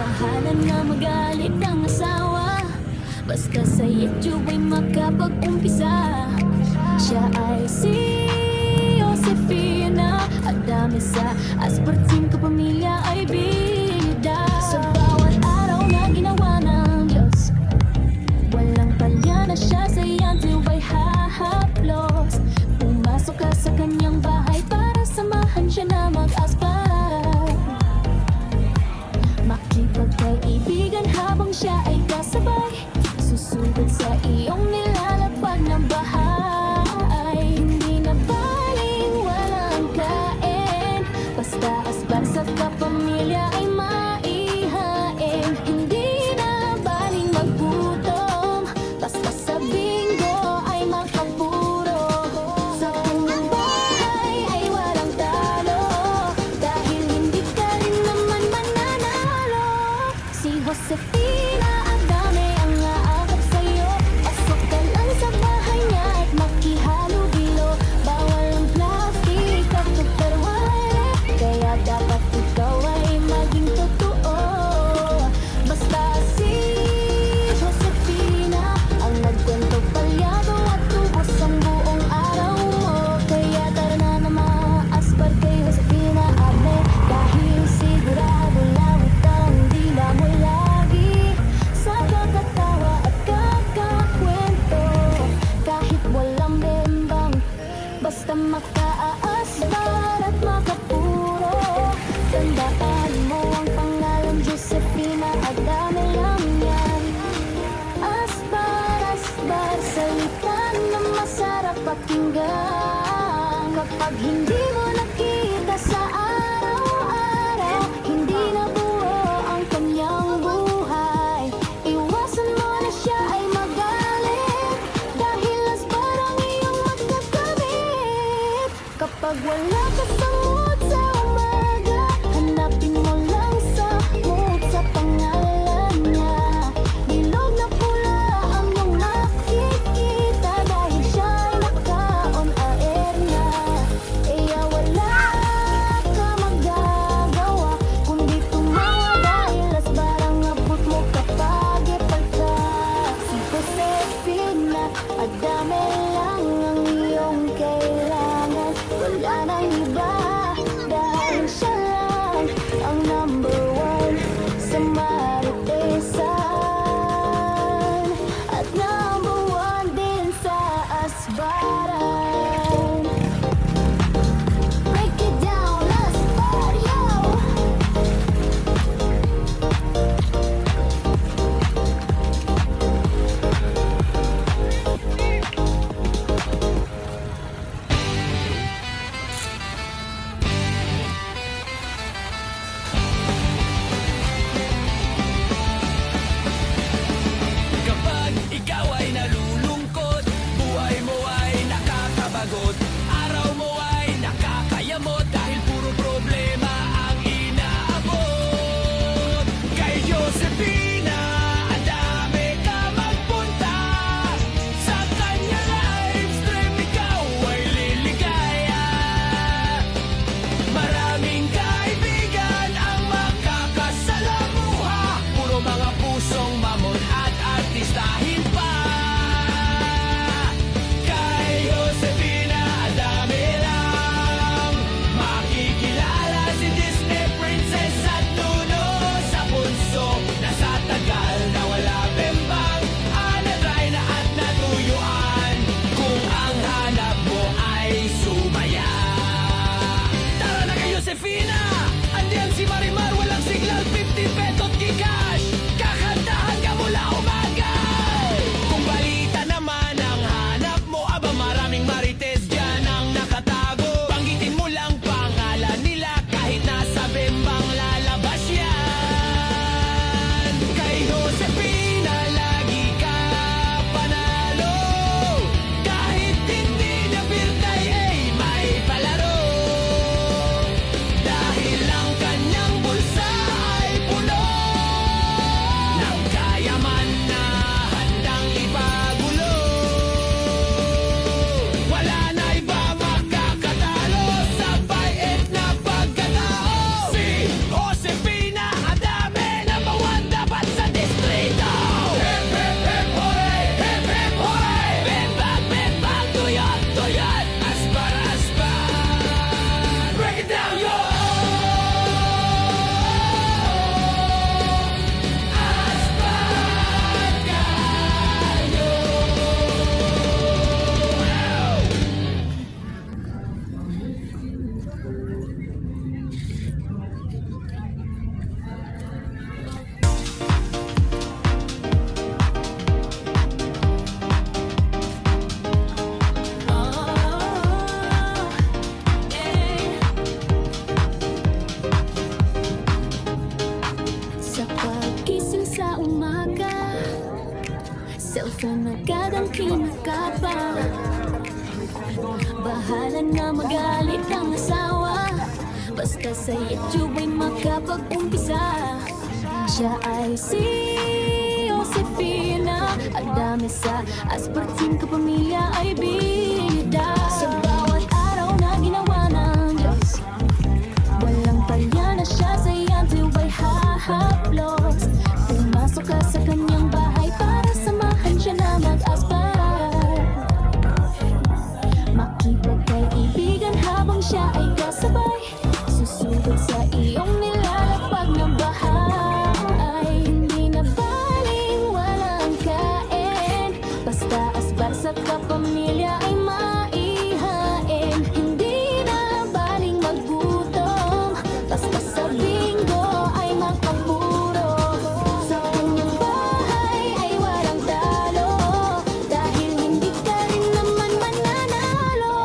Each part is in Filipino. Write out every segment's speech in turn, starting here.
Mahalan na magalit ang asawa, basta sa YouTube ay makapag-umpisa. Siya ay si Josefina, at dami sa asparting kapamilya ay bida. Sa bawat araw na ginawa ng Diyos, walang palya na siya sa iyang tibay hahaplos. Pumasok ka sa kanyang bahay para samahan siya na mag-aspar. Makipagkaibigan habang siya ay kasabay, susugod sa iyong nilalapag ng bahay. Hindi na baling walang kain, basta asbar sa kapamilya ay maihain. Hindi na baling maggutom, basta sa bingo ay makapuro. Sa kanyang bahay ay walang talo, dahil hindi ka rin naman mananalo. Si Josefina, ang dami ang aakap sa'yo. Pasok ka lang sa bahay niya at makihalubilo. Bawal ang plastic kapag perware, kaya dapat ikaw ay maging totoo. Basta si Josefina ang nagkwento palyado at tubos ang buong araw mo. Kaya tara na na maasbar kay Josefina Agne, dahil sigurado lang itang dila mo lagi sa kakatawa at kakakwento. Kahit walang bembang, basta makaasbar at makapuro. Tandaan mo ang pangalan Josefina, at dami lang yan. Asbar, asbar, salita na masarap pakinggan. Kapag hindi mo nakita sa araw-araw, hindi na buo ang kanyang buhay. Iwasan mo na siya ay magalit, dahil asbar ang iyong magkakamit. Kapag wala ka sa mood sa umaga, hanapin mo lang sa mood sa pangalan niya. Bilog na pula ang iyong makikita, dahil siya ay naka-on air na. Kaya wala ka magagawa kundi tumawa, dahil asbar ang abot mo kapag ipagka. Si Josefina, at dami lang ang iyong kailangan. Wala nang iba, dahil siya lang ang number one sa maritesan, at number one din sa asbaran. Break it down, let's party, yo! Kapag ikaw ay nalulungkot, buhay mo ay nakakabagot, araw mo ay nakakayamot, dahil puro problema ang inaabot. Kay Josefina, ang dami ka magpunta, sa kanya live stream ikaw ay liligaya. Maraming kaibigan ang makakasalamuha, puro mga pusong mamon at artistahin pa. Kay Josefina, ang dami lang makikilala, si Disney princess at dulo sa punso, nasa tagal na wala bembang, anadry na at natuyuan, kung ang hanap mo ay sumaya. Tara na kay Josefina! Andiyan si Marimar, walang signal, 50 petot Gcash. Kakantahan ka mula umaga. Kung balita naman ang hanap mo, aba maraming marites dyan ang nakatago. Banggitin mo lang pangalan nila, kahit nasa bembang lalabas yan. Kay Josefina, lagi ka panalo, kahit hindi niya birthday ay may palaro. Dahil ang kanyang bulsa ay puno umaga, cellphone agad ang kinakapa. Bahala na magalit ang asawa, basta sa YouTube ay makapag-umpisa. Siya ay si Josefina, at dami sa asparting kapamilya ay bida. Sa bawat araw na ginawa ng Diyos, walang palya na siya sa iyong by hahaplos. Pumasok ka sa kanyang bahay para samahan siya na mag-aspar. Makipagkaibigan habang siya ay kasabay, susugod sa iyong nilalapag na bahay. Hindi na baling walang kain, basta asbar sa kapamilya ay maihain. Hindi na baling magutom, basta sa linggo ay makapuro. Sa kanyang bahay ay walang talo, dahil hindi ka rin naman mananalo.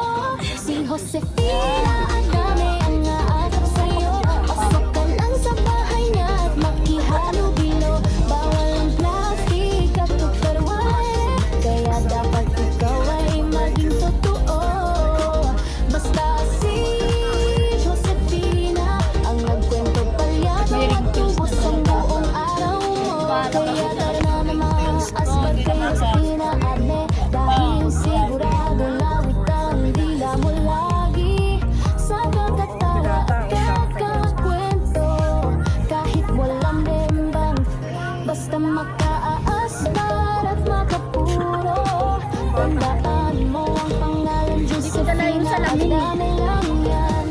Si Josefina, ang dami ang aakap sa'yo. Pasok ka lang sa bahay niya at makihalubilo. Bawal ang plastic at tupperware, kaya dapat ikaw ay maging totoo. Basta si Josefina ang nagkwento palyado at tubos ang buong araw mo. Kaya tara na naman, asbar kay Josefina Adne, dahil sigurado lawit ang dila mo lagi sa kakatawa at kakakwento. Kahit walang bembang, basta makaasbar at makapuro. Tandaan mo ang pangalan Josefina, at dami lang yan.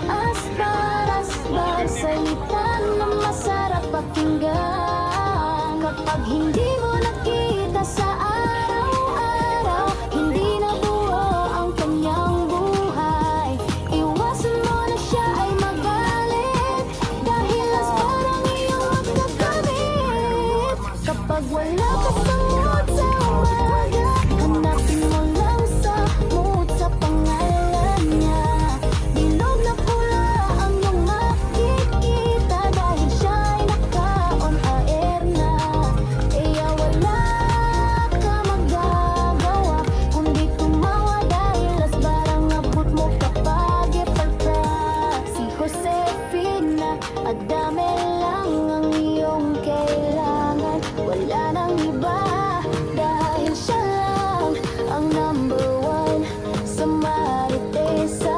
Asbar, asbar, salita na masarap pakinggan. Kapag hindi mo nakita sa araw-araw, hindi na buo ang kanyang buhay. Iwasan mo na siya ay magalit, dahil asbar ang iyong magkakamit. Kapag wala ka sa mood sa umaga, hanapin mo lang sa mood sa pangalan niya. Bilog na pula ang iyong makikita, dahil siya ay naka-on air na. Kaya wala ka magagawa kundi tumawa, dahil asbar ang abot mo kapag ipagka. Si Josefina, at dami lang ang iyong kailangan. Wala nang iba, dahil siya lang ang number one sa maritesan,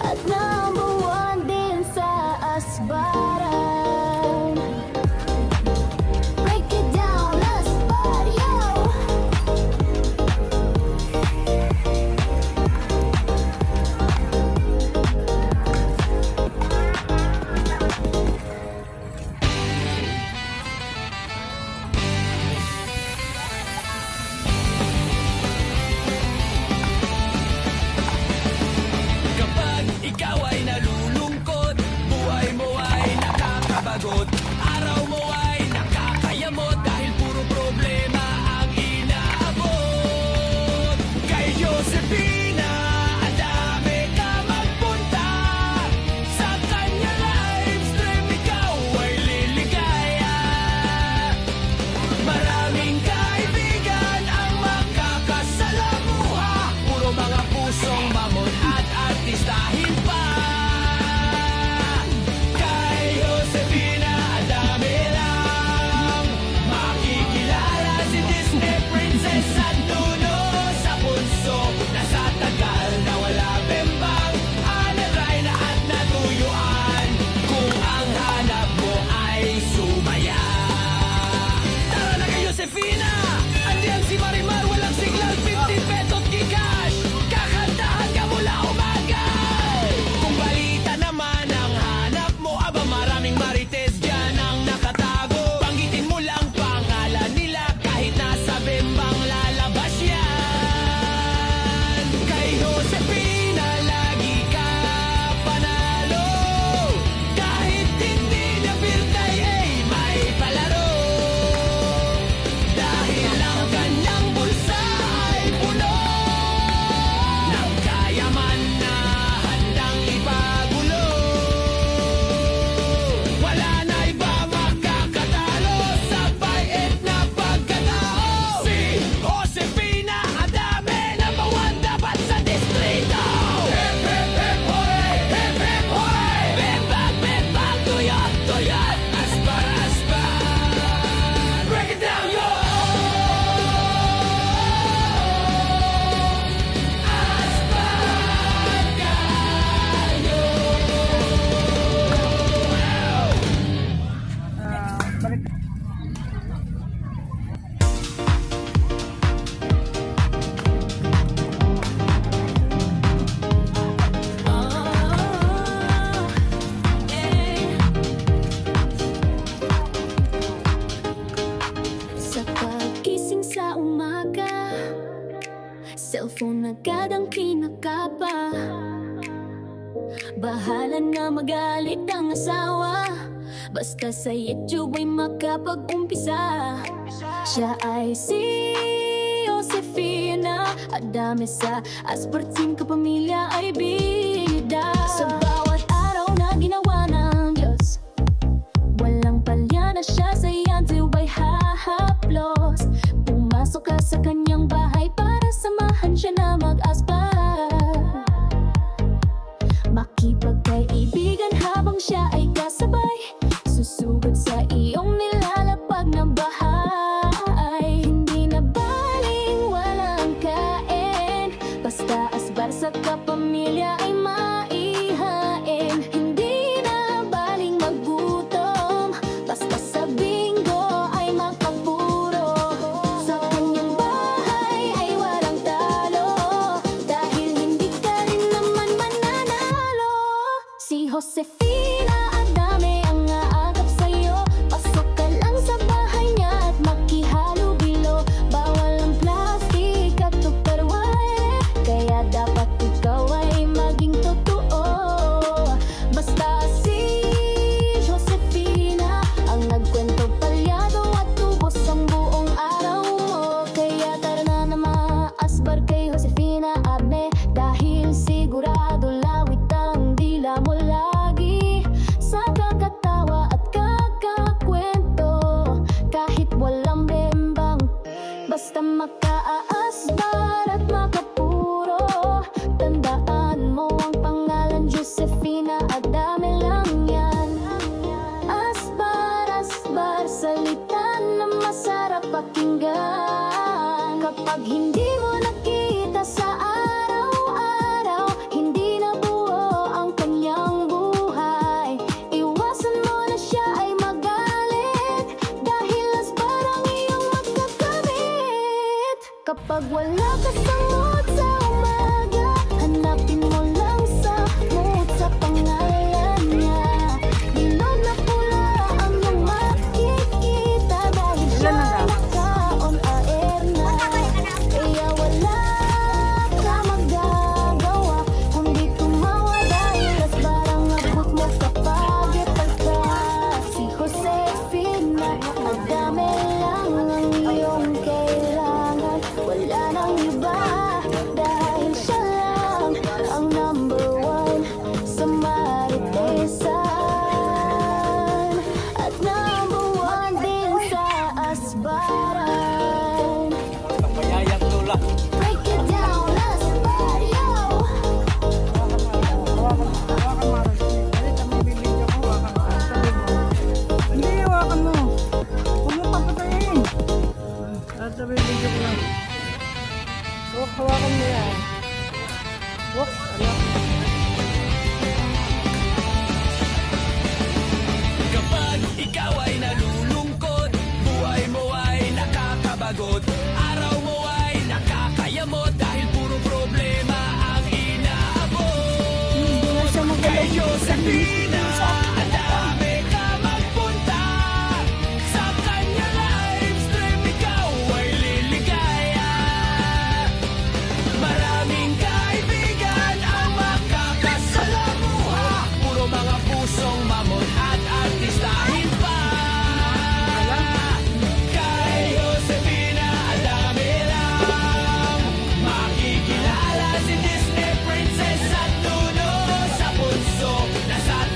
at number one din sa asbaran. Break it down, asbar, yo! cellphone agad ang kinakapa. Bahala na magalit ang asawa, basta sa YouTube ay makapag-umpisa. Siya ay si Josefina Adame, sa asparting kapamilya ay bida. Sa bawat araw na ginawa ng Diyos, walang palya na siya sa YouTube ay hahaplos. Pumasok ka sa kanyang bahay para samahan siya na mag-aspar. Makipagkaibigan habang siya ay kasabay, susugod sa iyong nilalapag na bahay. Hindi na baling walang kain, basta asbar sa kapamilya ay maihain. Hindi na baling magutom, basta sa bingo ay makapuro. Sa kanyang bahay ay walang talo, dahil hindi ka rin naman mananalo. Si Josefina Adame ang aagap sa'yo, pasok ka lang sa bahay niya at makihalubilo. Bawal ang plastic at tupperware, kaya dapat ikaw ay maging totoo. Basta si Josefina ang nagkwento palyado at tubos ang buong araw mo. Kaya tara na na maasbar kay Josefina Adame, dahil sigurado lawit ang dila mo lagi sa kakatawa at kakakwento. Kahit walang bembang, basta makaaasbar at makapuro. Tandaan mo ang pangalan, Josefina Adame lang yan. Asbar, asbar, salita na masarap pakinggan. Kapag hindi mo nakita sa araw-araw, hindi na buo ang kanyang buhay. Iwasan mo na siya ay magalit, dahil asbar ang iyong magkakamit. Kapag wala ka sa mood sa umaga, hanapin mo lang sa mood sa pangalan niya. Bilog na pula ang iyong makikita, dahil siya naka-on air na. Kaya wala ka magagawa kundi tumawa, dahil asbar ang abot mo kapag ipag ka. Si Josefina Adame lang ang iyong kailangan, wala nang iba, dahil siya lang ang number one sa maritesan, at number one din sa asbaran. Mayayak lola. Break it down, asbar, yo! Hindi, hawakan mo. Huwag mo papatayin. At sabi, video ko lang. Huwag, hawakan mo yan. Huwag, ala. Kapag ikaw ay nalulungkot, buhay mo ay nakakabagot, araw mo ay nakakayamot, dahil puro problema ang inaabot. Hindi na siya Kay magaling. Josefina Adame ka magpunta, sa kanya live stream ikaw ay liligaya. Maraming kaibigan ang makakasalamuha, puro mga pusong mamon at artistahin pa. Kay Josefina Adame lang makikilala si Disney Princess at Nuno sa punso. Nasa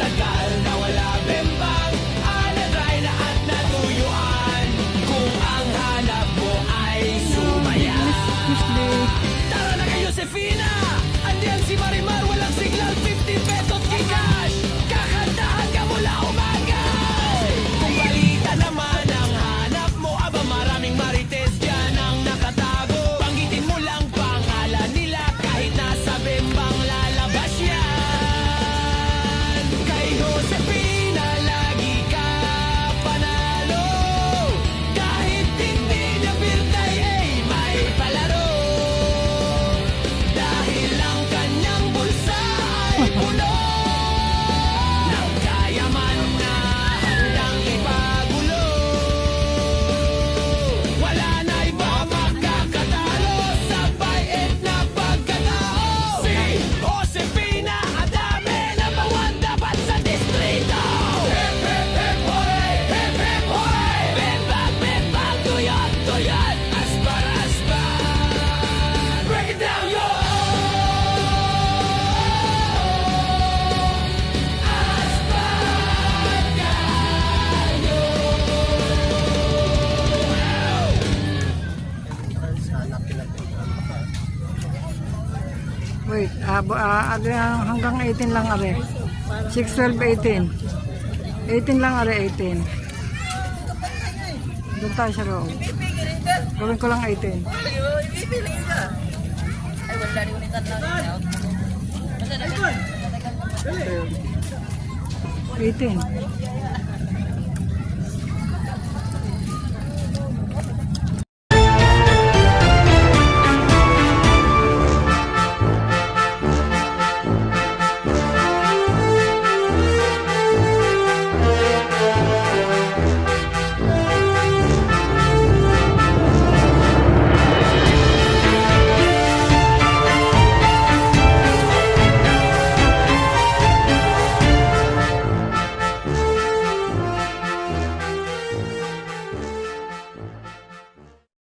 Hanggang 18 lang are. 6, 12, 18. 18 lang are, 18. Doon tayo sa loob. Gawin ko lang 18. Ayun. 18.